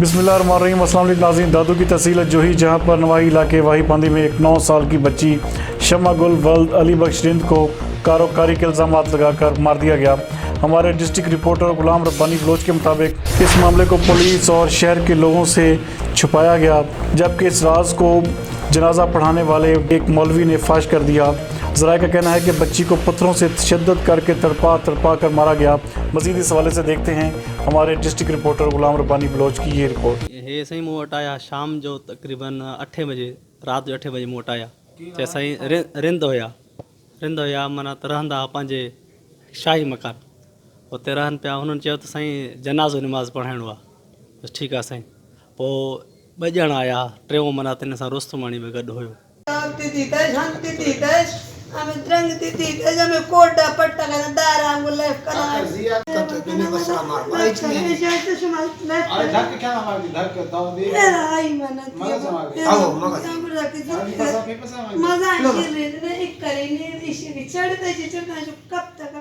बिस्मिल्लाहिर्रहमानिर्रहीम। अस्सलाम वालेकुम नाज़रीन। दादू की तहसील है जोही, जहाँ पर नवाही इलाके वाही पांदी में एक 9 साल की बच्ची शमा गुल वल्द अली बख्श रिंद को कारोकारी के इल्ज़ाम लगाकर मार दिया गया। हमारे डिस्ट्रिक्ट रिपोर्टर गुलाम रब्बानी बलोच के मुताबिक इस मामले को पुलिस और शहर के लोगों से छुपाया गया, जबकि इस राज को जनाजा पढ़ाने वाले एक मौलवी ने फाश कर दिया। ज़राए का कहना है कि बच्ची को पत्थरों से तशद्दुद करके तड़पा कर मारा गया। मज़ीद इस हवाले से देखते हैं हमारे डिस्ट्रिक्ट रिपोर्टर गुलाम रब्बानी बलोच की ये रिपोर्ट। ये सही मूं वटि आया शाम जो तकरीबन 8 बजे, रात जो 8 बजे मूं वटि आया। ते साईं रिंद हुया माना त रहंदा हुआ पंहिंजे शाही मकान, हुते रहनि पिया। हुननि चयो त साईं जनाज़ो निमाज़ पढ़ाइणो आहे। बसि ठीकु आहे साईं। पोइ 2 ॼणा आया, टियों माना तिन सां रुस्तमाणी में गॾु हुयो। আমি ত্রং দিদি আমি কোডা পট্টা করে দারা বলে করা तो बिने बसरा मार भाई এই যে তো সময় না अरे ढक क्या मार ढक दाव दे आई मना आओ मगर আমরা কি अरे पसा पे पसा मजा आली रे एक करेने इशे चढ़ता कब तक